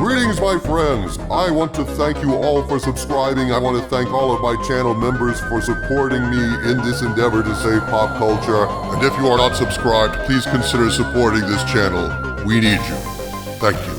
Greetings, my friends. I want to thank you all for subscribing. I want to thank all of my channel members for supporting me in this endeavor to save pop culture. And if you are not subscribed, please consider supporting this channel. We need you. Thank you.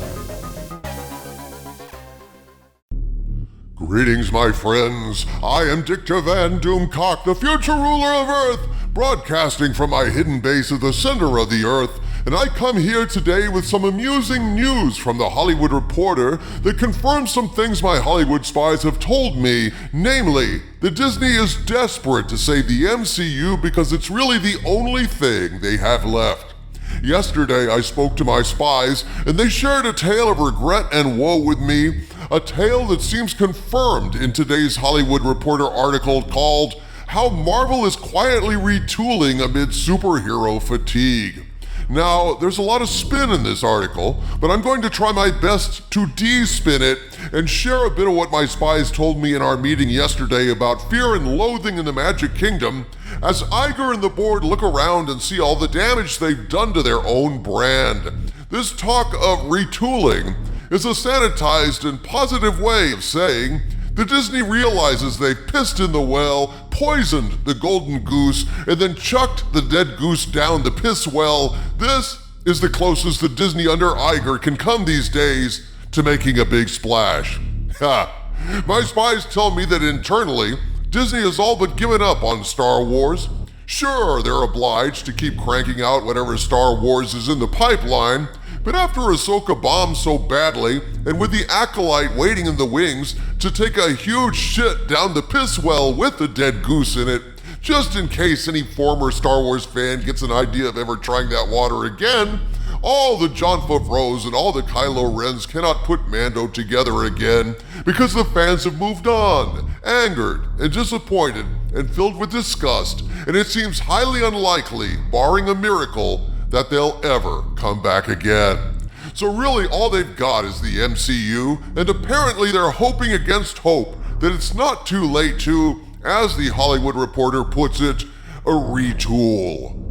Greetings, my friends. I am Dictor Van Doomcock, the future ruler of Earth, broadcasting from my hidden base at the center of the Earth. And I come here today with some amusing news from the Hollywood Reporter that confirms some things my Hollywood spies have told me, namely, that Disney is desperate to save the MCU because it's really the only thing they have left. Yesterday, I spoke to my spies, and they shared a tale of regret and woe with me, a tale that seems confirmed in today's Hollywood Reporter article called How Marvel is Quietly Retooling Amid Superhero Fatigue. Now, there's a lot of spin in this article, but I'm going to try my best to de-spin it and share a bit of what my spies told me in our meeting yesterday about fear and loathing in the Magic Kingdom as Iger and the board look around and see all the damage they've done to their own brand. This talk of retooling is a sanitized and positive way of saying that Disney realizes they've pissed in the well, poisoned the golden goose, and then chucked the dead goose down the piss well. This is the closest that Disney under Iger can come these days to making a big splash. Ha! My spies tell me that internally, Disney has all but given up on Star Wars. Sure, they're obliged to keep cranking out whatever Star Wars is in the pipeline, but after Ahsoka bombed so badly, and with the Acolyte waiting in the wings to take a huge shit down the piss well with the dead goose in it, just in case any former Star Wars fan gets an idea of ever trying that water again, all the Jon Favreaus and all the Kylo Rens cannot put Mando together again because the fans have moved on, angered and disappointed and filled with disgust, and it seems highly unlikely, barring a miracle, that they'll ever come back again. So really all they've got is the MCU, and apparently they're hoping against hope that it's not too late to, as the Hollywood Reporter puts it, a retool.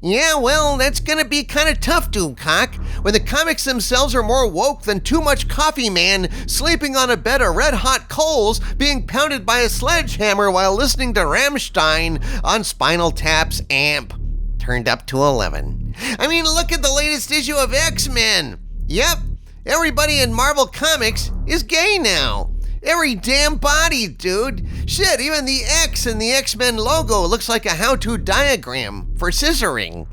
Yeah, well, that's gonna be kinda tough, Doomcock, when the comics themselves are more woke than too much coffee man sleeping on a bed of red-hot coals being pounded by a sledgehammer while listening to Rammstein on Spinal Tap's amp. Turned up to 11. I mean, look at the latest issue of X-Men. Yep, everybody in Marvel Comics is gay now. Every damn body, dude. Shit, even the X in the X-Men logo looks like a how-to diagram for scissoring.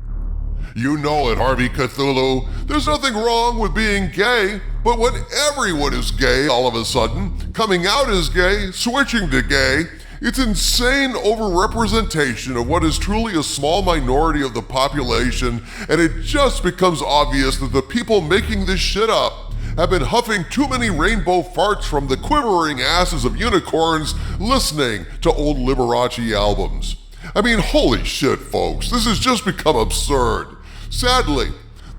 You know it, Harvey Cthulhu. There's nothing wrong with being gay, but when everyone is gay all of a sudden, coming out as gay, switching to gay, it's insane overrepresentation of what is truly a small minority of the population, and it just becomes obvious that the people making this shit up have been huffing too many rainbow farts from the quivering asses of unicorns listening to old Liberace albums. I mean, holy shit, folks, this has just become absurd. Sadly,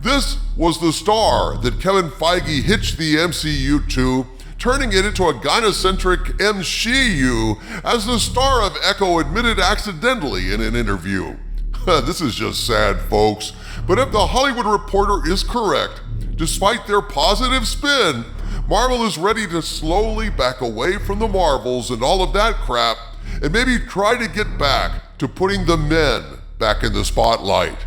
this was the star that Kevin Feige hitched the MCU to, turning it into a gynocentric MCU, as the star of Echo admitted accidentally in an interview. This is just sad, folks. But if the Hollywood Reporter is correct, despite their positive spin, Marvel is ready to slowly back away from the Marvels and all of that crap, and maybe try to get back to putting the men back in the spotlight.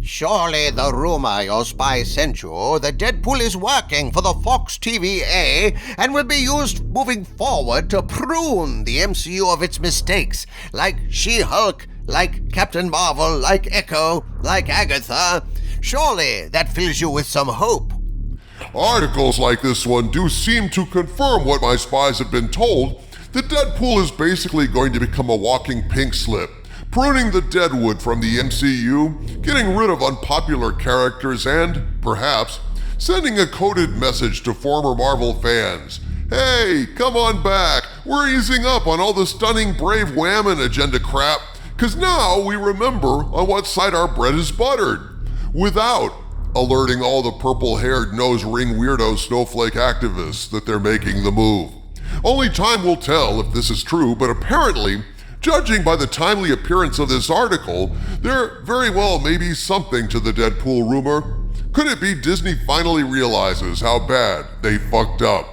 Surely the rumor your spy sent you that Deadpool is working for the Fox TVA and will be used moving forward to prune the MCU of its mistakes, like She-Hulk, like Captain Marvel, like Echo, like Agatha. Surely that fills you with some hope. Articles like this one do seem to confirm what my spies have been told, that Deadpool is basically going to become a walking pink slip, pruning the deadwood from the MCU, getting rid of unpopular characters, and, perhaps, sending a coded message to former Marvel fans. Hey, come on back, we're easing up on all the stunning Brave Whammon agenda crap, cause now we remember on what side our bread is buttered, without alerting all the purple-haired nose-ring weirdo snowflake activists that they're making the move. Only time will tell if this is true, but apparently, judging by the timely appearance of this article, there very well may be something to the Deadpool rumor. Could it be Disney finally realizes how bad they fucked up?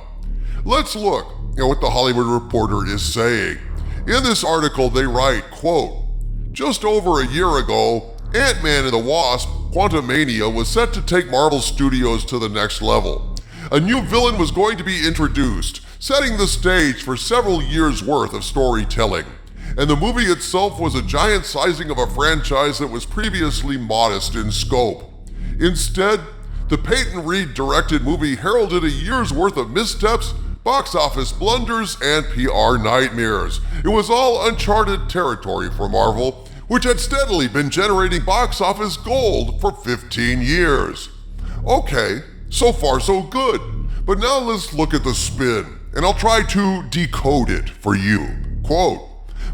Let's look at what the Hollywood Reporter is saying. In this article, they write, quote, "Just over a year ago, Ant-Man and the Wasp: Quantumania was set to take Marvel Studios to the next level. A new villain was going to be introduced, setting the stage for several years' worth of storytelling. And the movie itself was a giant sizing of a franchise that was previously modest in scope. Instead, the Peyton Reed directed movie heralded a year's worth of missteps, box office blunders, and PR nightmares. It was all uncharted territory for Marvel, which had steadily been generating box office gold for 15 years. Okay, so far so good. But now let's look at the spin, and I'll try to decode it for you. Quote,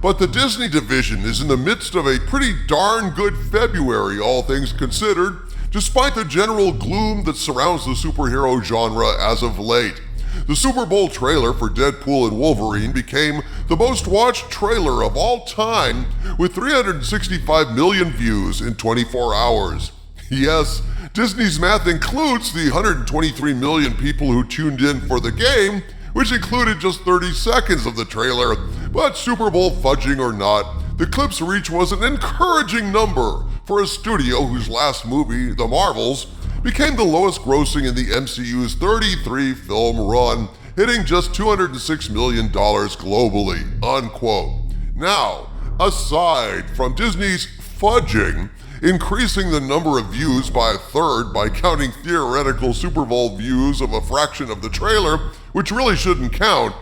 "But the Disney division is in the midst of a pretty darn good February, all things considered, despite the general gloom that surrounds the superhero genre as of late. The Super Bowl trailer for Deadpool and Wolverine became the most watched trailer of all time with 365 million views in 24 hours. Yes, Disney's math includes the 123 million people who tuned in for the game, which included just 30 seconds of the trailer, but Super Bowl fudging or not, the clip's reach was an encouraging number for a studio whose last movie, The Marvels, became the lowest grossing in the MCU's 33-film run, hitting just $206 million globally," unquote. Now, aside from Disney's fudging, increasing the number of views by a third by counting theoretical Super Bowl views of a fraction of the trailer, which really shouldn't count,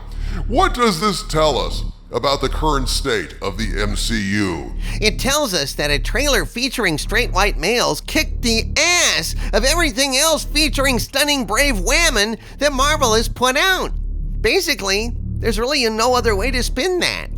what does this tell us about the current state of the MCU? It tells us that a trailer featuring straight white males kicked the ass of everything else featuring stunning brave women that Marvel has put out. Basically, there's really no other way to spin that.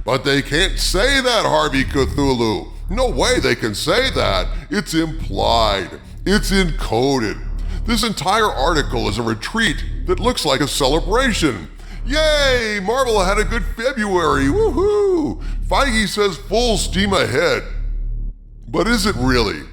But they can't say that, Harvey Cthulhu. No way they can say that. It's implied. It's encoded. This entire article is a retreat that looks like a celebration. Yay! Marvel had a good February. Woohoo! Feige says full steam ahead. But is it really?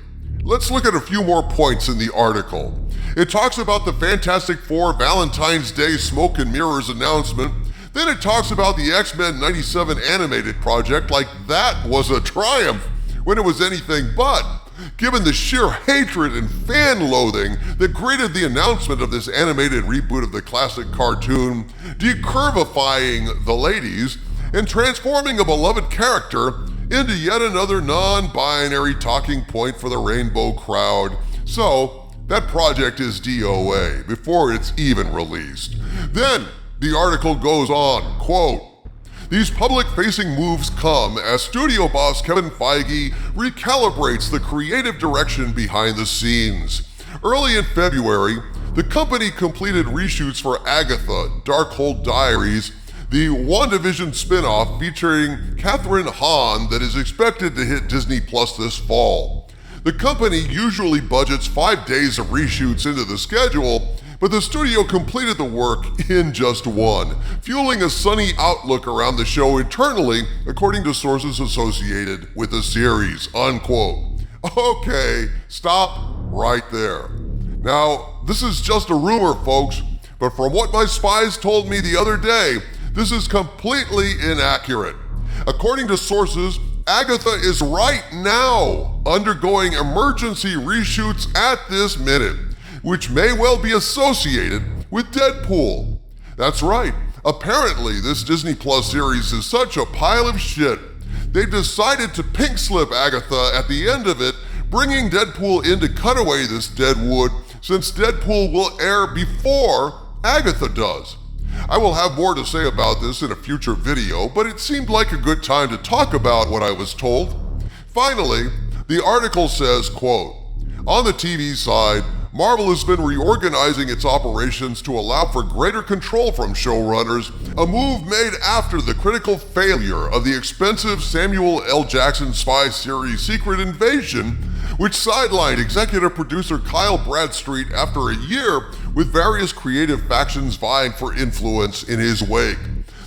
Let's look at a few more points in the article. It talks about the Fantastic Four Valentine's Day Smoke and Mirrors announcement. Then it talks about the X-Men 97 animated project like that was a triumph when it was anything but, given the sheer hatred and fan loathing that greeted the announcement of this animated reboot of the classic cartoon, decurvifying the ladies and transforming a beloved character into yet another non-binary talking point for the rainbow crowd. So, that project is DOA before it's even released. Then, the article goes on, quote, "These public-facing moves come as studio boss Kevin Feige recalibrates the creative direction behind the scenes. Early in February, the company completed reshoots for Agatha, Darkhold Diaries, the WandaVision spin-off featuring Catherine Hahn that is expected to hit Disney Plus this fall. The company usually budgets 5 days of reshoots into the schedule, but the studio completed the work in just one, fueling a sunny outlook around the show internally, according to sources associated with the series," unquote. Okay, stop right there. Now, this is just a rumor, folks, but from what my spies told me the other day, this is completely inaccurate. According to sources, Agatha is right now undergoing emergency reshoots at this minute, which may well be associated with Deadpool. That's right. Apparently, this Disney Plus series is such a pile of shit, they've decided to pink slip Agatha at the end of it, bringing Deadpool in to cut away this dead wood, since Deadpool will air before Agatha does. I will have more to say about this in a future video, but it seemed like a good time to talk about what I was told. Finally, the article says, quote, "On the TV side, Marvel has been reorganizing its operations to allow for greater control from showrunners, a move made after the critical failure of the expensive Samuel L. Jackson spy series Secret Invasion, which sidelined executive producer Kyle Bradstreet after a year with various creative factions vying for influence in his wake.